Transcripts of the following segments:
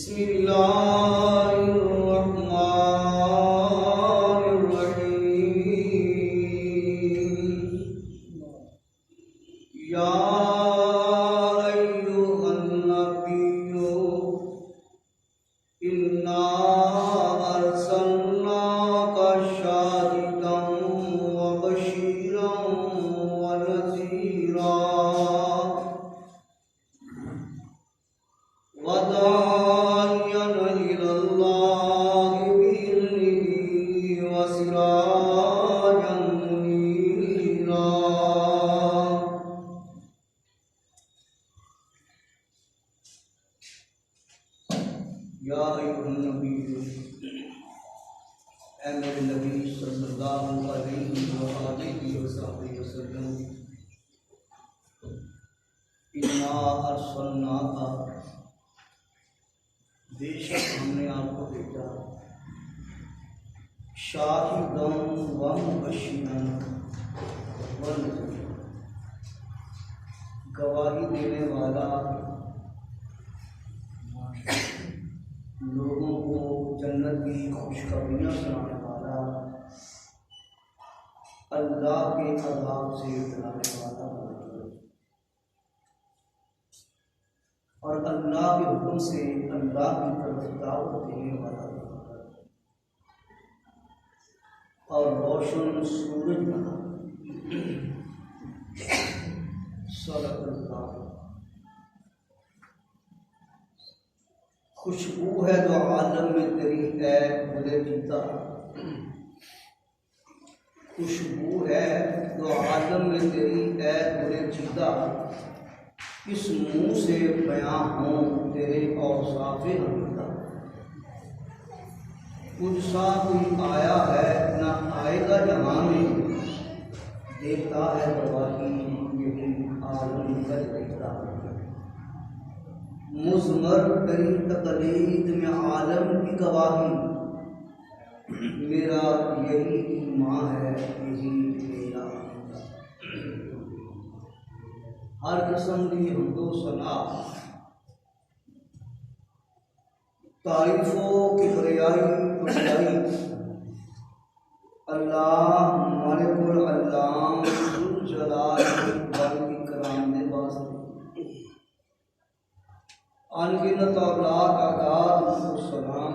بسم اللہ الرحمن الرحیم یا ایھا النبی انا ارسلناک شاہدا وبشیرا ونذیرا وداعيا إلى الله بإذنه وسراجا منيرا يا أيها النبي اے میرے نبی صلی اللہ علیہ وآلہ وصحبہ وسلم انا ارسلناک بے شک ہم نے آپ کو بھیجا شاہدا و مبشرا و نذیرا گواہی دینے والا لوگوں کو جنت کی خوشخبریاں سنانے والا اللہ کے عذاب سے ڈرانے والا اور اللہ کے حکم سے اللہ کی طرف دعوت دینے والا اور روشن سورج بنا صدق اللہ۔ خوشبو ہے جو عالم میں تیری اے گلے جیتا، خوشبو ہے جو عالم میں تیری اے گلے جیتا، اس منہ سے بیاں ہوں تیرے اوصاف حمیدہ۔ تجھ سا کوئی آیا ہے نہ آئے گا جہاں میں، دیتا ہے گواہی یہی عالم کر دیتا۔ مضمر تری تقلید میں عالم کی گواہی، میرا یہی ایمان ہے یہی میرا عقیدہ۔ ہر قسم کی حمد و ثنا تعریف و کبریائی بڑائی اللہ مالک العلام ذوالجلال والاکرام دے واسطے انگنت اولاد اعداد و سلام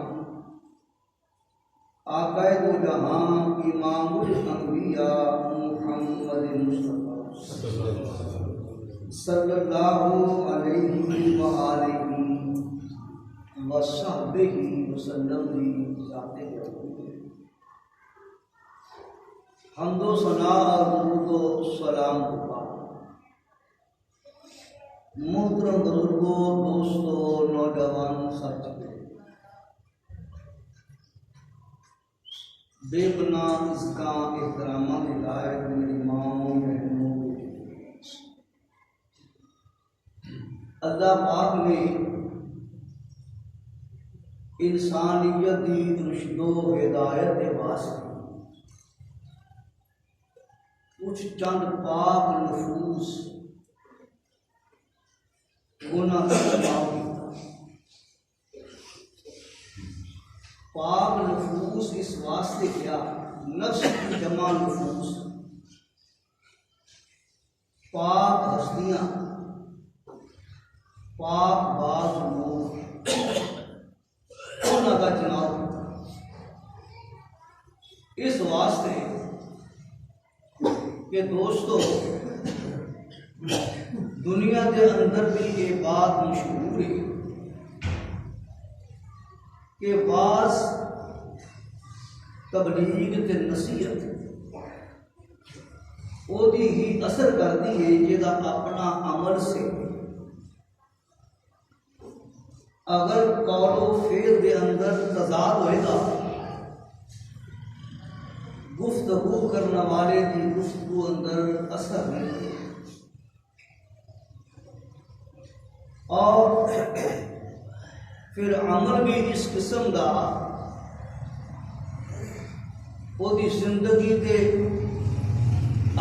آقا دو جہاں امام الانبیاء محمد مصطفیٰ صلی اللہ علیہ وآلہ وصحبہ وسلم کی ذات جلال۔ حمد و ثنا اور درود و سلام کو پاک محترم بزرگوں، دوستوں، نوجوان ساتھیوں، بے پناہ عزتاں احتراماں کے لائق میری ماں بہنوں، اللہ پاک نے انسانیت کی رشد و ہدایت کے واسطے کچھ چند پاک نفوس گناہ کا جواب دیتا۔ پاک نفوس اس واسطے کیا، نفس کی جمع نفوس، پاک ہستیاں، پاک باز لوگ، انہوں کا چناؤ اس واسطے کہ دوستو دنیا کے اندر بھی یہ بات مشہور ہے کہ بعض تبلیغ تے نصیحت وہ ہی اثر کرتی ہے جہاں اپنا عمل سے اگر قول و فعل دے اندر تضاد ہوئے گا، گفتگو کرنے والے کی گفتگو اندر اثر نہیں ہوگا، اور پھر عمل بھی اس قسم کا وہ زندگی دے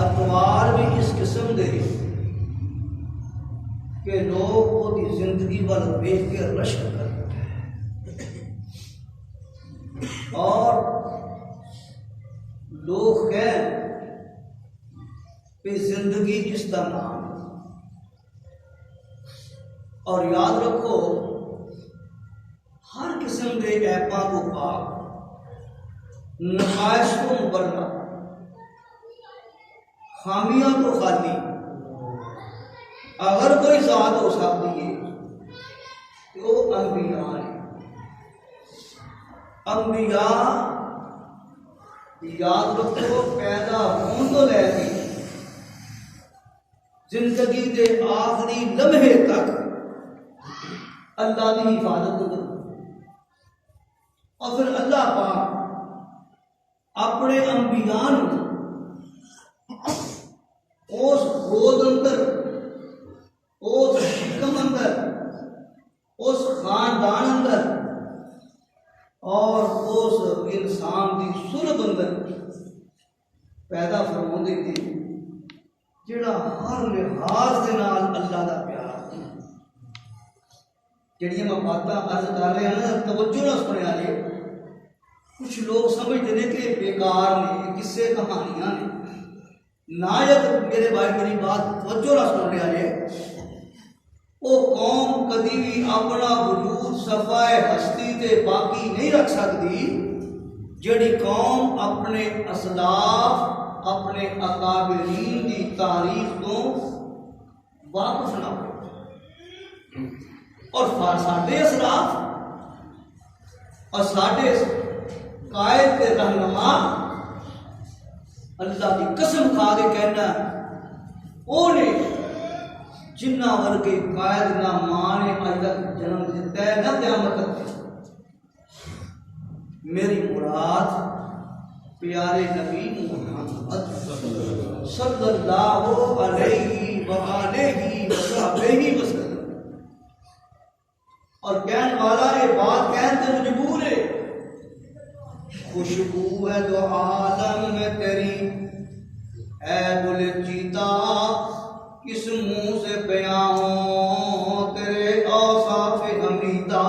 اطوار بھی اس قسم دے کہ لوگ وہ زندگی وال دیکھ کے رشک کرتے ہیں۔ لوگ کہیں کہ زندگی جس کا نام ہے، اور یاد رکھو ہر قسم کے ایپاں کو پاک، نقائص کو مبرہ، خامیاں تو خالی۔ اگر کوئی ذات ہو سکتی ہے تو وہ انبیاء ہیں۔ انبیاء یاد رکھو پیدا ہون تو لے کے زندگی کے آخری لمحے تک اللہ کی حفاظت کرو، اور پھر اللہ پاک اپنے انبیاء اس گود اندر، اس شکم اندر، اس خاندان اندر اور اس انسان کی سلب اندر پیدا فرما دیتے جڑا ہر لحاظ دے نال اللہ دا پیار۔ جڑیاں میں باتاں عرض کر رہے ہیں نا، توجہ نہ سنیا جی، کچھ لوگ سمجھتے ہیں کہ بیکار نے، قصے کہانیاں نے، نایت میرے بھائی میری بات توجہ نہ سن رہا جی۔ وہ قوم کدی بھی اپنا وجود صفائے ہستی تے باقی نہیں رکھ سکتی جڑی قوم اپنے اسلاف، اپنے اکابرین کی تاریخ کو واقف نہ ہو۔ اور ساڈے اسلاف اور ساڈے قائد کے رہنما اللہ کی قسم کھا کے کہنا وہ نے جنہ ورگے قائد نہ ماں نے اج تک جنم دیتا ہے نہ قیامت تک۔ میری مراد پیارے نبی محمد صلی اللہ علیہ وآلہ وسلم، اور کہنے والا یہ بات کہنے سے مجبور ہے، خوشبو ہے جو عالم میں تیری، اے گل چیتا کس منہ سے بیاں ہوں تیرے اوصاف حمیدہ،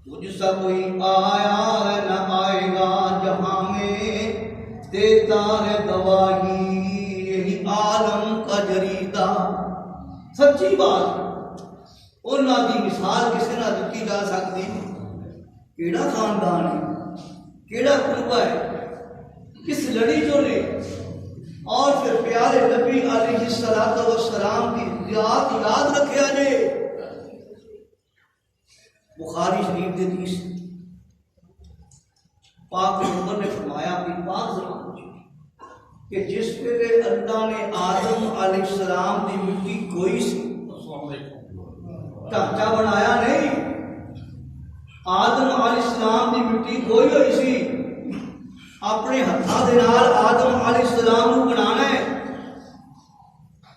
تجھ سا کوئی آیا ہے نہ آئے گا جہاں میں، دیتا ہے گواہی یہی عالم کا جریدہ۔ سچی بات، انہاں دی مثال کسی نہ دیتی جا سکتی۔ کیڑا خاندان ہے، کیڑا قربہ ہے، کس لڑی جو نے، اور پھر پیارے نبی علیہ السلام کی ذات یاد رکھیا جے۔ بخاری شریف کے حدیث پاک پیغمبر نے فرمایا اپنی پاک زبان کہ جس ویلے اللہ نے آدم علیہ السلام کی مٹی کوئی سی، ڈھانچہ بنایا نہیں، آدم علیہ السلام کی مٹی کوئی ہوئی سی، اپنے ہاتھوں دے نال آدم علیہ السلام کو بنانا ہے۔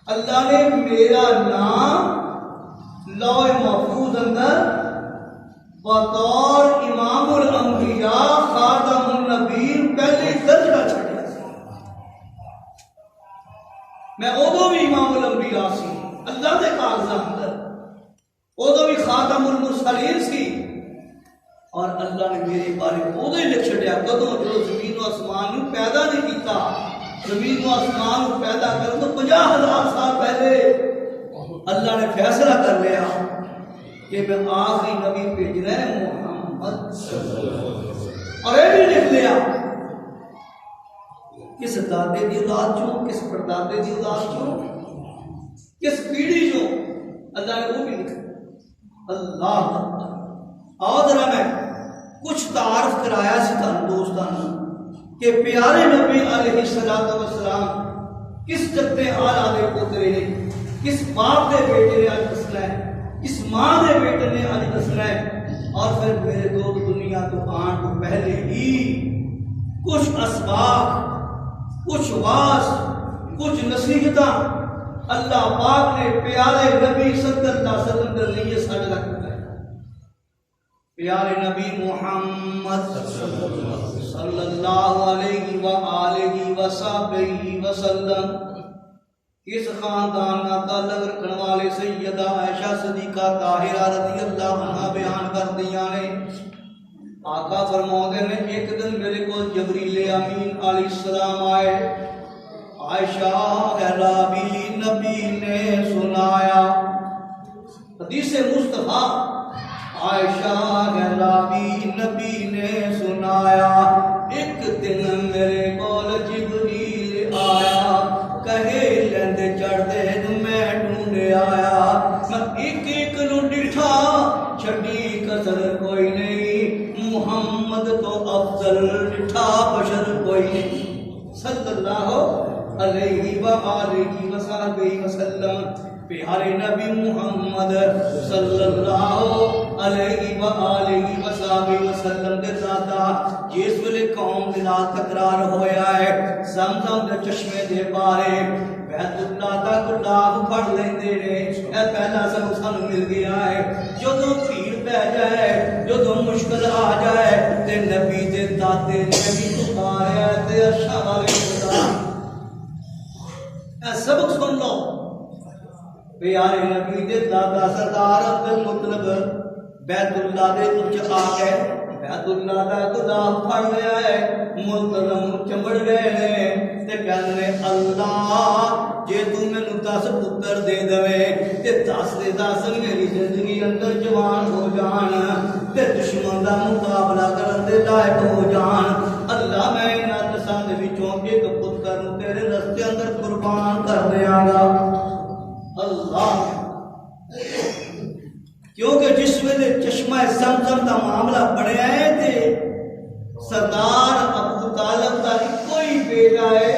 اللہ نے میرا نام لوح محفوظ اندر بطور امام الانبیاء خاتم النبیین پہلے درج کر چھڑیا۔ میں ادو بھی امام الانبیاء سی اللہ دے کاغذات اندر، ادو بھی خاتم المرسلین سی، اور اللہ نے میرے بارے ادو ہی لکھ چھڑیا کدوں جو زمین و آسمان کو پیدا نہیں کیتا۔ زمین و آسمان کو پیدا کر تو 50,000 سال پہلے اللہ نے فیصلہ کر لیا کہ میں آخری نبی بھیجنا ہے محمد، اور یہ بھی لکھ لیا کس دادے دی اولاد چوں، کس پردادے دی اولاد چوں، کس پیڑھی چوں، اللہ نے وہ بھی لکھا۔ اللہ اور ذرا میں کچھ تعارف کرایا سی تھا دوستان کہ پیارے نبی علیہ السلام کس جدے آلہ دے پوترے نے، کس باپ دے بیٹے نے آج دسنا ہے، کس ماں دے بیٹے نے آج دسنا ہے، اور پھر میرے دو دنیا تو آن کو پہلے ہی کچھ اسباب، کچھ واس، کچھ نصیحتاں اللہ پاک نے پیارے نبی صلی اللہ علیہ وسلم کے لیے ساڑھے لکھ بتایا۔ پیارے نبی محمد صلی اللہ علیہ وآلہ وسلم اس خاندان کا تعلق رکھنے والے سیدہ عائشہ صدیقہ طاہرہ رضی اللہ عنہا بیان کر دیا نے آقا فرماتے ہیں ایک دن میرے کو جبریل امین علیہ السلام آئے، عائشہ غلابی نبی نے سنایا، حدیث مصطفیٰ، عائشہ غلابی نبی نے سنایا، ایک دن میرے کو جبریل آیا، کہے لند چڑھ دے میں ڈھونڈے آیا، میں ایک ایک نو ڈٹھا، چھڑی کسر کوئی نہیں، محمد تو افضل ڈٹھا بشر کوئی نہیں، صلی اللہ علیہ وآلہ وصحبہ وسلم۔ پیارے نبی محمد صلی اللہ علیہ وآلہ وصحبہ وسلم دے دادا جس ویلے قوم دے نال تکرار ہویا ہے، زمزم دے چشمے دے بارے بیت اللہ دا گلاف پڑھ لیندے نے، اے پہلا سبق سانوں مل گیا ہے، جدوں بھیڑ پہ جائے، جدوں مشکل آ جائے تے نبی دے دادے نے بھی پکاریا تے اشہد علیہ اے سبق سن لو۔ پیارے نبی دے دادا سردار عبد المطلب بیت اللہ دے اچ آ گئے، بیت اللہ دا گلاف پھڑ لیا ہے، ملتزم چمڑ گئے نے تے کہنے اللہ جے تو مینوں 10 پتر دے دوے تے 10 دے 10 میری زندگی اندر جوان ہو جان تے دشمن دا مقابلہ کرن دے لائق ہو جان، اللہ میں انہاں 10 دے وچوں ایک پتر نوں تیرے رستے اندر قربان کر دیاں گا۔ اللہ، کیونکہ جس ویلے چشمہ زمزم دا معاملہ بڑھیا ہے تے سردار ابو طالب دا کوئی بیٹا ہے،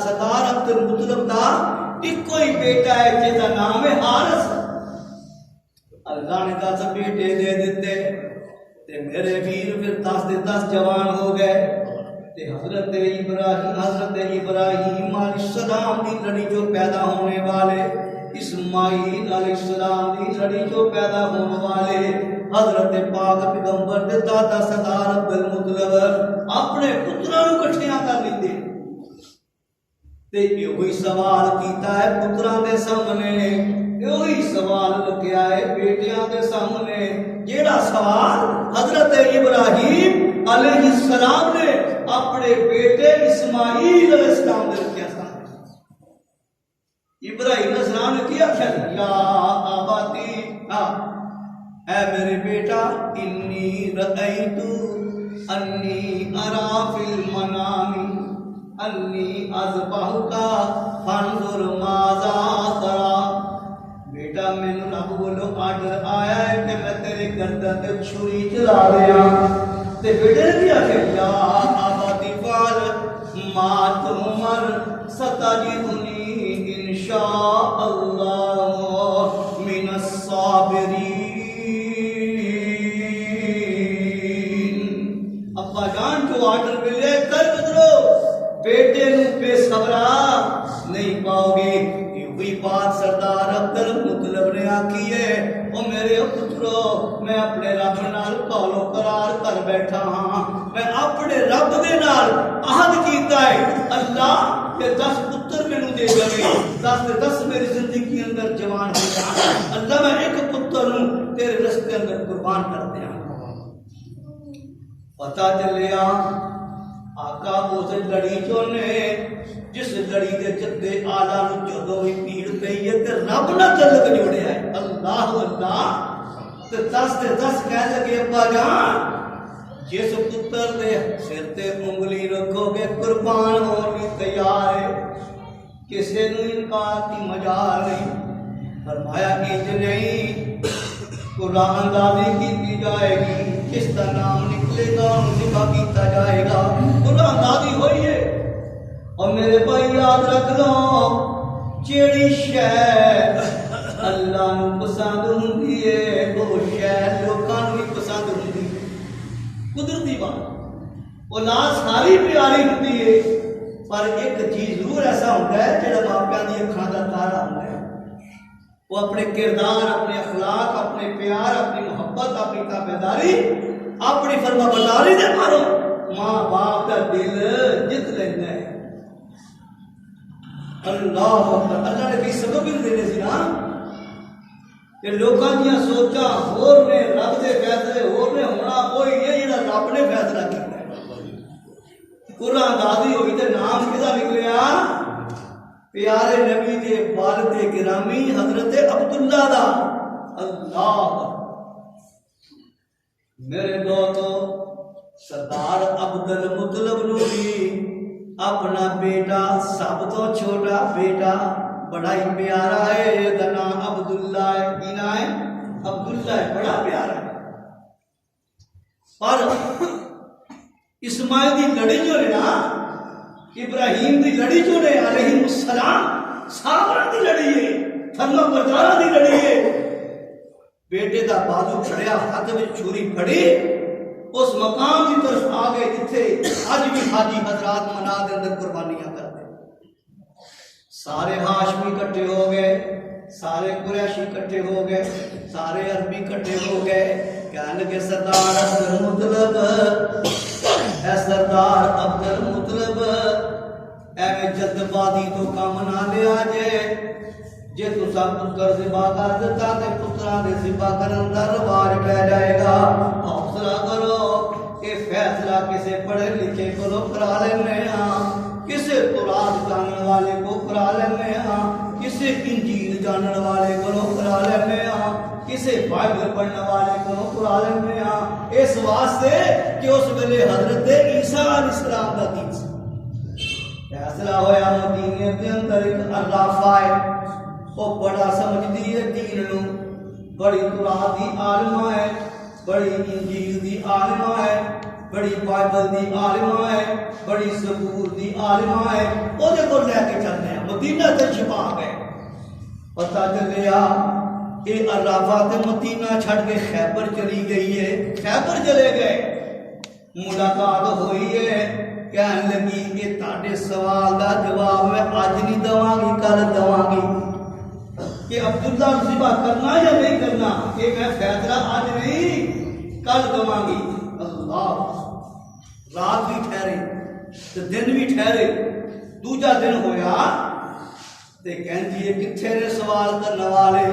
سردار عبد المطلب دا کوئی بیٹا ہے جس کا نام ہے حارث، اللہ نے 10 بیٹے دے دیتے تے میرے ویر پھر 10 دے 10 جوان ہو گئے تے حضرت ابراہیم علیہ السلام دی لڑی جو پیدا ہونے والے، اسماعیل علیہ السلام دی لڑی جو پیدا ہونے والے، حضرت پاک پیغمبر دے دادا سردار عبد المطلب اپنے پتراں نوں کٹھیاں کر لیندے تے یہی سوال کیتا ہے پتراں دے سامنے، یہی سوال لگیا ہے بیٹیاں دے سامنے، جیڑا سوال حضرت ابراہیم علیہ السلام نے اپنے بیٹے اسماعیل علیہ السلام نے رکھیا سا۔ ابراہیم علیہ السلام نے کیا کہا یا آباتی، اے میرے بیٹا، انی رأیت انی ارا فی المنام انی اذبحک فانظر ماذا ترى، بیٹا مینوں رب بولو آرڈر آیا ہے کہ میں تیرے گردن تے چھری چلا دیاں، تے بیٹے نے کیا کہا یا آباتی فعل ما تؤمر ستجدنی انشاء اللہ من الصابرین۔ ابا جان جو آرڈر ملے کر گزرو، بیٹے نو بے صبرا نہیں پاؤ گے۔ وہی بات سردار عبد المطلب نے آکی ہے، او میرے پترو میں اپنے رب نال قولو قرار کر بیٹھا ہاں، میں اپنے رب دے نال عہد کیتا ہے اللہ کہ 10 پتر مینوں دے گئے، 10 دے 10 میری زندگی اندر جوان ہو جان، اللہ میں ایک پتر نوں تیرے رستے اندر قربان کر دیاں۔ پتہ چلیا آقا اس لڑی چونے جس لڑی دے جدے آلہ نو جدوں بھی پیڑ پئی ہے تے رب نہ تعلق جوڑیا ہے، اللہ اللہ تے 10 دے 10 کہہ لگے ابا جان جس پتر دے سر تے انگلی رکھو گے قربان ہون بھی تیار ہے، کسے نو انکار کی مجال نہیں۔ فرمایا انج نہیں، قرآن اندازی کی جائے گی، جس کا نام نکلے گا ذبح کیتا جائے گا، قرآن اندازی ہوئی ہے۔ اور میرے بھائی یاد رکھ لو جیڑی شے اللہ نو پسند ہوندی ہے وہ شے لوکاں نو بھی پسند ہوندی ہے، قدرتی بات، اولاد ساری پیاری ہوندی ہے پر ایک چیز ضرور ایسا ہوتا ہے جڑا ماپیاں دی اکھاں دا تارا ہوندا ہے، وہ اپنے کردار، اپنے اخلاق، اپنے پیار، اپنی محبت، اپنی تابعداری، اپنی فرما برداری دے مارو ماں باپ کا دل جت لینا ہے۔ اللہ اللہ نے کئی سبب بھی دینے سی نا کہ لوکاں دیاں سوچاں ہور نے، رب دے فیصلے ہور نے ہونا، وہی ہے جڑا قرآن دادی ہوئی تے نام کدا نکلیا؟ پیارے نبی دے والد گرامی حضرت عبداللہ دا۔ اللہ میرے دوستو، سردار عبد المطلب نو بھی اپنا بیٹا سب تو چھوٹا بیٹا بڑا ہی پیارا ہے، یہ نام عبداللہ ہے۔ کی نام ہے؟ عبداللہ ہے، بڑا پیارا ہے۔ پر اسماعیل دی لڑی جو ہے نا، ابراہیم دی لڑی جو ہے علیہ السلام، صابرہ دی لڑی ہے، فرما بردارہ دی لڑی ہے۔ بیٹے دا بازو پھڑیا، ہاتھ میں چھری پھڑی، اس مقام کی طرف آ گئے جتھے آج بھی حاجی حضرات منا دے اندر قربانیاں کرتے۔ سارے ہاشمی کٹھے ہو گئے، سارے قریشی کٹھے ہو گئے، سارے عربی کٹھے ہو گئے، کہنے لگے سردار عبد المطلب، اے سردار عبد المطلب، اے میں جلد بازی تو کام نہ لیا جے تسا پتر ذبح کر دیتا تے پتراں دے ذبح کرن دا رواج پہ جائے گا۔ حوصلہ کرو، یہ فیصلہ کسے پڑھے لکھے کو کرا لینے ہاں، کسے تورات جاننے والے کو کرا لینے ہاں، کسے انجیل جاننے والے کو کرا لینے ہاں، کسے بائبل پڑھنے والے کو کرا لینے ہاں، اس واسطے کہ اس ویلے حضرت عیسیٰ علیہ السلام دا دین سی۔ فیصلہ ہویا مدینے کے اندر ایک عرافہ ہے، وہ بڑا سمجھدی ہے دین نو، بڑی تورات دی عالمہ ہے، بڑی انجیل دی عالمہ ہے، بڑی بائبل دی عالمہ ہے، بڑی زبور دی عالمہ ہے، وہ دے کو لے کے چلتے ہیں مدینہ تے چھپا گئے۔ پتہ چلیا یہ عرافہ تے مدینہ چھڑ کے خیبر چلی گئی ہے، خیبر چلے گئے۔ ملاقات ہوئی ہے، کہنے لگی یہ تاڑے سوال دا جواب میں آج نہیں دواں گی، کل دواں گی، کہ عبداللہ ذبح کرنا یا نہیں کرنا، کہ میں فیصلہ آج نہیں کل دواں گی۔ اللہ، رات بھی ٹھہرے تو دن بھی ٹھہرے، دوجا دن ہویا تے کہن جی کتھے نے سوال کرنے والے؟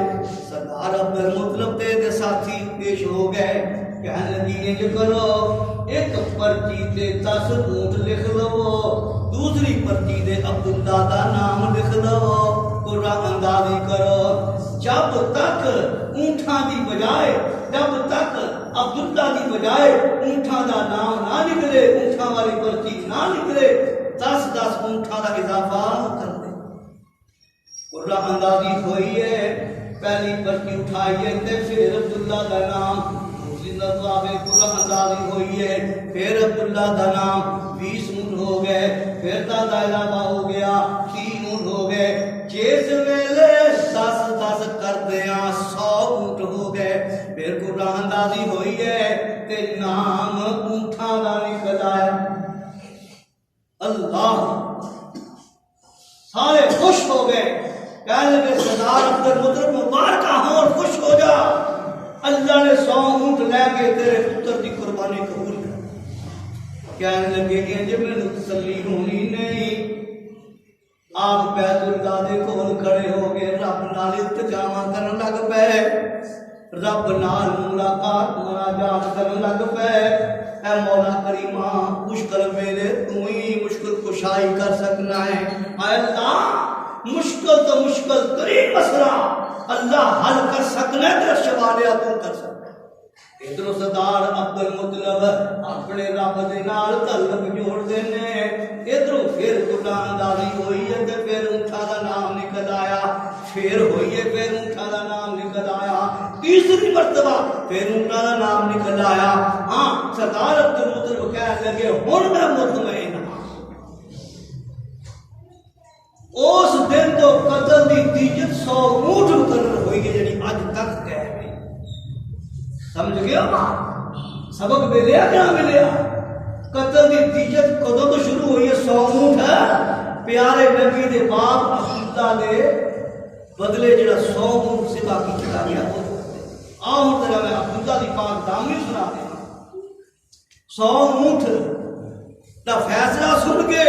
سردار عبد المطلب دے ساتھی پیش ہو گئے، کہنے لگی انج کرو، ایک پرچی تے 10 اونٹ لکھ لو، دوسری پرچی دے عبداللہ دا نام لکھ لو، قرآن اندازی کرو، جب تک اونٹاں دی بجائے، جب تک عبداللہ دی بجائے اونٹاں دا نام نہ نکلے، اونٹاں والی پرچی نہ نکلے، 10 اونٹاں دا اضافہ کر دے۔ قرآن اندازی ہوئی ہے، پہلی پرچی اٹھائی ہے تے پھر عبداللہ دا نام، قرآن اندازی ہوئی ہے، پھر عبداللہ دا نام، 20 اونٹ ہو گئے، پھر دا اضافہ ہو گیا، 3 اونٹ ہو گئے، جس ویلے 10 کر دیا 100 اونٹ ہو گئے، پھر قرآن اندازی ہوئی ہے تے نام اونٹاں دا نکل آیا۔ اللہ، سارے خوش ہو گئے، کہنے لگے سردار عبد المطلب مبارکہ ہوں اور خوش ہو جا، اللہ نے 100 اونٹ لے کے تیرے پتر دی قربانی قبول کر۔ کہنے لگے انج میں تسلی ہونی نہیں۔ آپ بیت اللہ دے کول کھڑے ہو گئے، رب نال التجا کرن لگ پے، رب نال ملاقات مناجات کرن لگ پے، اے مولا کریمہ مشکل ویلے تو ہی مشکل کشائی کر سکنا ہے، اے اللہ مشکل تو مشکل ترین مسئلہ اللہ حل کر سکنا ہے، تیرا شوالیا تو کر سکنا ہے۔ ادھر سردار عبد المطلب اپنے رب دے نال تعلق جوڑ دینے، ادھر پھر قرآن اندازی ہوئی ہے تے پھر اونٹاں دا نام نکل آیا، پھر ہوئی ہے پھر اونٹاں دا نام نکل آیا، تیسری مرتبہ پھر اونٹاں دا نام نکل آیا۔ ہاں، سردار عبد المطلب کہنے لگے ہن میں مطمئن ہاں۔ اس دن تو قتل دی دیجت 100 اونٹ مقرر ہوئی ہے، یعنی اج تک ہے۔ سمجھ گیا سبق ملیا کیا ملیا؟ قتل دی دیجت کدوں تو شروع ہوئی ہے؟ 100 اونٹ ہے، پیارے نبی دے باپ عبداللہ دے بدلے جڑا 100 اونٹ ذبح کیتا گیا۔ آؤ ذرا میں عبداللہ دی پاک دامی سنا دیں۔ 100 اونٹ دا فیصلہ سن کے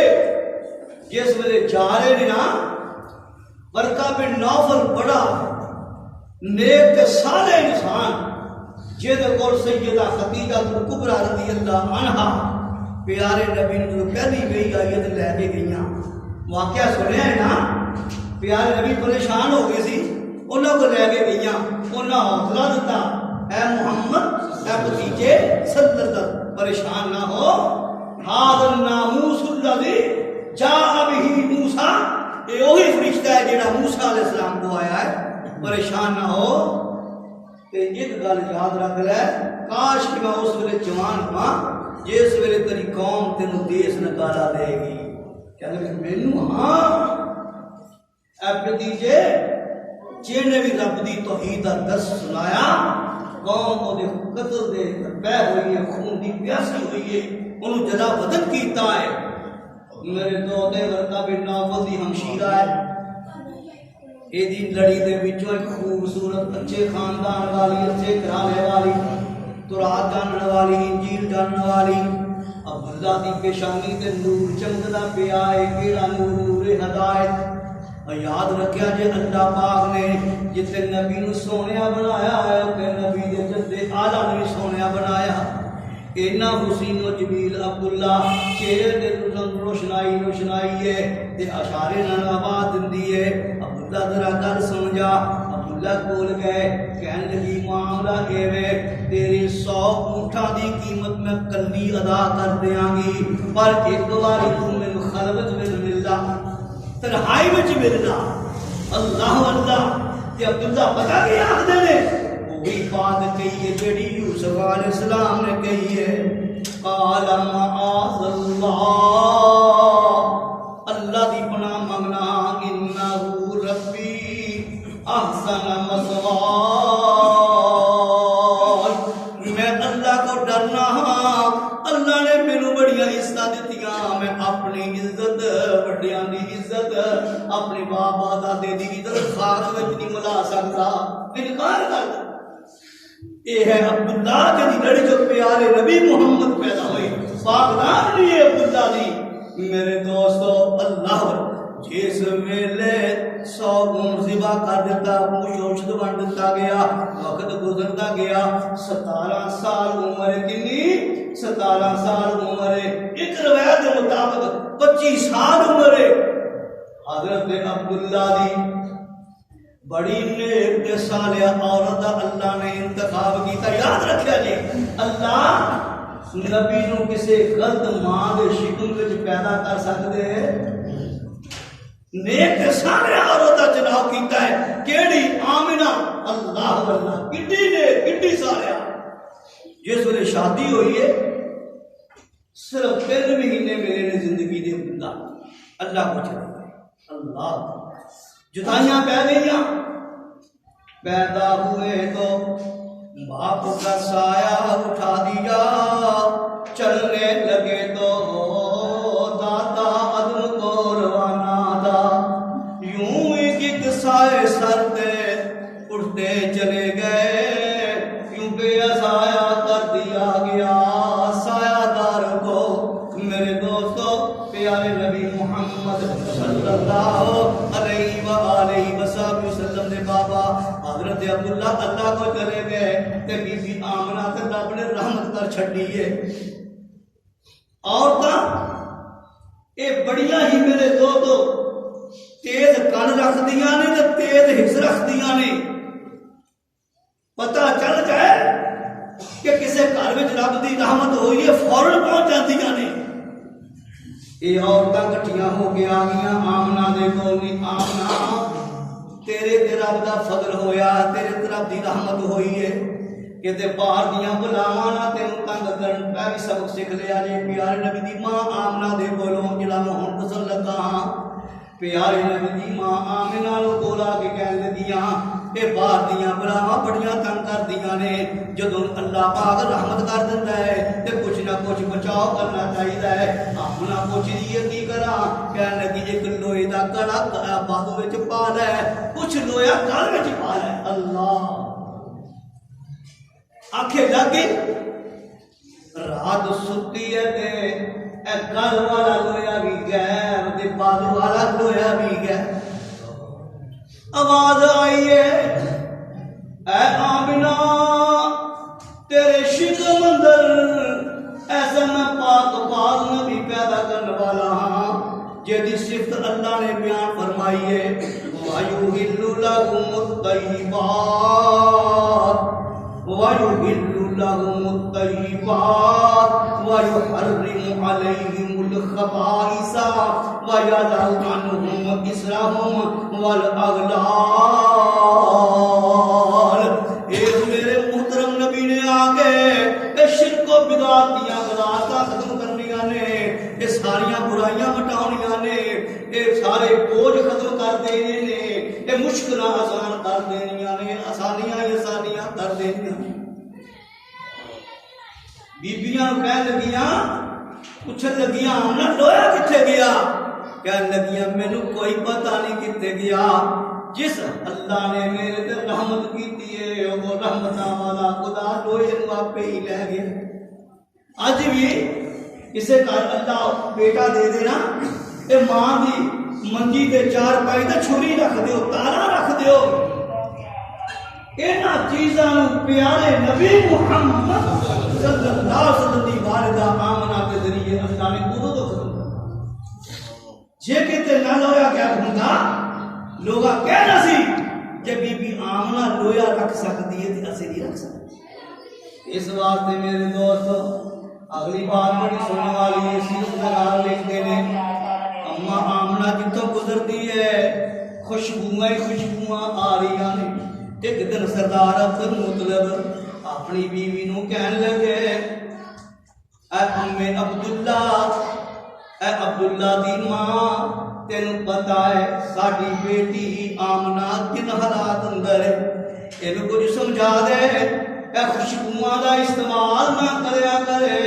جس ویلے جا رہے نے نا، برکہ بن نوفل بڑا نیک تے صالح انسان، جہدے کول سیدہ خدیجہ کبریٰ رضی اللہ عنہا پیارے نبی نے جو پہلی گئی آئی ہے تو لے کے گئیاں واقعہ سنیا ہے نا پیارے نبی پریشان ہو گئے سی انہوں کو لے کے گئیاں انہوں حوصلہ دیتا اے محمد اے بھتیجے صدر پریشان نہ ہو ھذا الناموس الذی جاء به موسیٰ یہ وہی فرشتہ ہے جڑا موسیٰ علیہ السلام کو آیا ہے پریشان نہ ہو کہ ایک گل یاد رکھ لے کاش کہ میں اس ویلے جوان ہوا جس ویلے تیری قوم تینوں دیس نکالا دے گی کہ مینوں ہاں اے بھتیجے جن نے بھی رب دی توحید دا درس سنایا قوم او دے قتل دے بہ ہوئی ہے خون دی پیاسی ہوئی ہے انہوں جدا وطن کیتا ہے میرے دوتے ورکا بن نوفل دی ہمشیرہ ہے یہ دی لڑی دے بچوں ایک خوبصورت اچھے خاندان والی اچھے گھرانے والی تورات جاننے والی انجیل جاننے والی عبداللہ دی پیشانی تے نور چمکدا پیا ہے کیڑا نور ہدایت یاد رکھیا جے اللہ پاک نے جتے نبی نو سونیا بنایا ہے تے نبی دے جدے آلہ نے سونیا بنایا اینا حسین و جمیل عبداللہ چہرے دے روشنائی ہے تے اشارے نال آواز دندی ہے عبداللہ ذرا گل سن جا عبداللہ بول گئے کہنے لگی معاملہ ایویں تیری 100 اونٹاں دی قیمت میں کلی ادا کر دیاں گی پر ایک واری تو مینوں خلوت وچ ملدا تنہائی وچ ملنا اللہ اللہ تے عبداللہ پتہ کیا آکھدے نے وہی بات کہی ہے جڑی یوسف علیہ السلام نے کہی ہے قال معاذ اللہ اللہ دی پناہ منگنا انہ ربی احسن مثواي میں اللہ کو ڈرنا ہاں اللہ نے مینوں بڑیاں عزت دتیاں میں اپنی عزت بڑیاں دی عزت اپنے باپ دادے دی عزت خاک وچ نہیں ملا سکتا انکار کر یہ ہے عبداللہ جدی لڑی جو پیارے نبی محمد پیدا ہوئی پاکدار نہیں ہے عبداللہ دی میرے دوستو اللہ جس ویلے 100 اونٹ ذبح کر دیتا گوشت بن دیتا گیا وقت گزرتا گیا 17 سال عمر کنی 17 سال عمر ایک روایت کے مطابق 25 سال عمر حضرت عبداللہ دی بڑی نیک تے صالح عورت اللہ نے انتخاب کیتا یاد رکھیا جی اللہ نبی نو کسی غلط ماں دے شکل وچ پیدا کر سکدے نیک تے صالح عورت دا چناؤ کیتا ہے کیڑی آمنہ اللہ اللہ کڈی نے کڈی صالح جس ویلے شادی ہوئی ہے صرف 3 مہینے ملے نے زندگی دے اللہ کو چلا اللہ جدائیاں پہ گئیاں پیدا ہوئے تو باپ کا سایہ اٹھا دیا چلنے لگے تو دادا عدم کو روانہ تھا یوں ایک سائے سر تے اٹھتے چلے گئے یوں بے سایہ کر دیا گیا سایہ دار کو میرے دوستو پیارے نبی محمد صلی اللہ علیہ وآلہ وسلم نے بابا حضرت عبداللہ اللہ کو چلے گئے تے بی بی آمنہ تے رب نے رحمت کر چھڑی ہے عورتاں اے بڑیاں ہی میرے دو تیز کن رکھ دیاں نے تے تیز حفظ رکھ دیاں نے پتہ چل جائے کہ کسے گھر وچ رب دی رحمت ہوئی ہے فوراً پہنچ جاندیاں نے یہ عورتاں کٹھیاں ہو کے آ گیا آمنہ دے کول نہیں آمنہ تیرے تے رب دا فضل ہویا تیرے تے رب دی رحمت ہوئی ہے کہ تے باہر دیاں بلاواں نہ تینوں تنگ کرن پہ بھی سبق سکھ لیا جے پیارے نبی دی ماں آمنہ دے کولوں جڑا میں ہن دسن لگا ہاں پیارے نبی دی ماں آمنہ نو کول آ کے کہن دیاں اے باہر دیاں بلاواں بڑیاں تنگ کر دیاں نے جدوں اللہ پاک رحمت کر دیندا ہے تے کچھ نہ کچھ بچاؤ کرنا چاہیدا ہے آمنہ پوچھ دی کی کراں کہن لگی ایک لوہے دا کڑا باہو وچ پا لے کچھ لویا گل وچ پا لے اللہ آنکھیں لگ گئی رات ستی ہے تے اے گل والا لویا بھی گیا تے بازو والا لویا بھی گیا آواز آئی ہے اے آمنہ تیرے شکم اندر ایسا میں پاک باز نبی پیدا کرنے والا ہاں جیدی صفت اللہ نے بیان فرمائی ہے وَيُحِلُّ لَهُمُ الطَّيِّبَاتِ وَيُحِلُّ لَهُمُ الطَّيِّبَاتِ وَيُحَرِّمُ عَلَيْهِمُ الْخَبَائِثَ وَيَضَعُ عَنْهُمْ إِصْرَهُمْ وَالْأَغْلَالَ۔ ایک میرے محترم نبی نے آگے شرک و بدعات دیاں غلازاں ختم کرنیاں نے، یہ ساریاں برائیاں مٹاؤنیاں نے، یہ سارے بوجھ ختم کر دینے نے، یہ مشکلیں آسان کر دینیاں نے، آسانیاں کر دینیاں نے۔ بیبیاں کہنے لگیاں، پوچھن لگیاں آمنہ لویا کتھے گیا؟ کہنے لگیاں مینوں کوئی پتہ نہیں کتھے گیا، جس اللہ نے میرے تے رحمت کیتی ہے وہ رحمتاں والا خدا لوئے نوں آپے ہی لے گیا۔ اج بھی کسے گھر اللہ بیٹا دے دینا، اے ماں دی منجی دے چار پائی تے چھری رکھ دیو، تالا رکھ دیو۔ انہاں چیزاں نوں پیارے نبی محمد صلی اللہ علیہ وسلم دی والدہ آمنہ کے ذریعے اللہ نے قدرت ختم کر جے کتے نہ لویا کیا ہوندا، لوگا کہنا سی جب بی بی آمنہ لویا رکھ سکتی ہے تو اسے نہیں رکھ سکتی۔ اس واسطے میرے دوست اگلی بات بڑی سننے والی ہے، سیرت نگار لکھتے ہیں اماں آمنہ جتوں گزرتی ہے خوشبوئیں آ رہی ہیں۔ ایک دن سردار عبدالمطلب اپنی بیوی نو کہنے لگے اے ام عبداللہ دی ماں تینوں پتہ ہے ساڈی بیٹی آمنہ کن حالات اندر ہے، اینوں کچھ سمجھا دے، اے خوشبوئیں دا استعمال نہ کریا کرے۔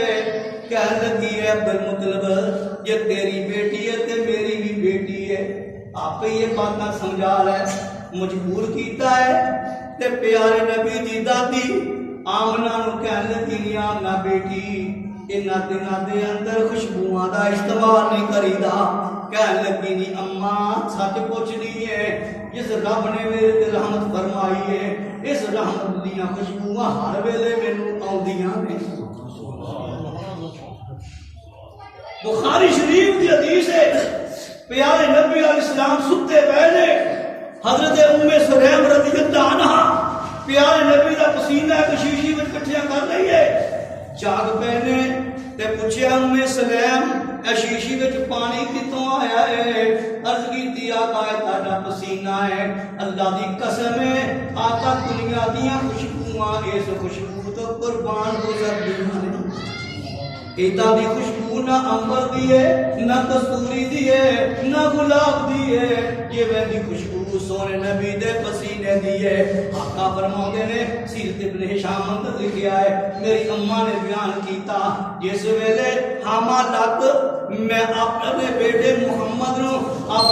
کہنے لگی ہے عبدالمطلب یہ تیری بیٹی ہے تے میری بھی بیٹی ہے، آپ یہ باتاں سمجھا لے۔ مجبور کیتا ہے تے پیارے نبی دی دادی آمنہ نو کہنے لگی آمنہ بیٹی انہاں دناں دے اندر خوشبوئیں دا استعمال نہیں کریدا۔ کہنے لگی نہیں اماں سچ پوچھنی ہے، جس رب نے میرے تے رحمت فرمائی ہے اس رحمت دیاں خوشبوئیں ہر ویلے مینوں آؤندیاں نے۔ بخاری شریف دی حدیث ہے پیارے نبی علیہ السلام ستے پہلے حضرت ام سلیم رضی اللہ عنہ پیارے نبی دا پسینہ ایک شیشی وچ کٹھیاں کر رہی ہے، جاگ پہنے تے پوچھیا ام سلیم اے شیشی وچ پانی کتوں آیا ہے؟ عرض کیتی آقا تہاڈا پسینہ ہے، اللہ دی قسم ہے آقا دنیا دیاں خوشبوئیں اس خوشبو تو قربان گزر دیاں نے۔ ایدہ دی خوشبو نہ امبر دیئے نہ کستوری دیئے نہ گلاب دیئے، یہ ویندی خوشبو سونے نبی دے پسینے دیئے۔ آقا فرماؤں نے سیرت ابن ہشام اندر لکھیا ہے میری اماں نے بیان کیتا جس ویلے حاملات میں اپنے بیٹے محمد نو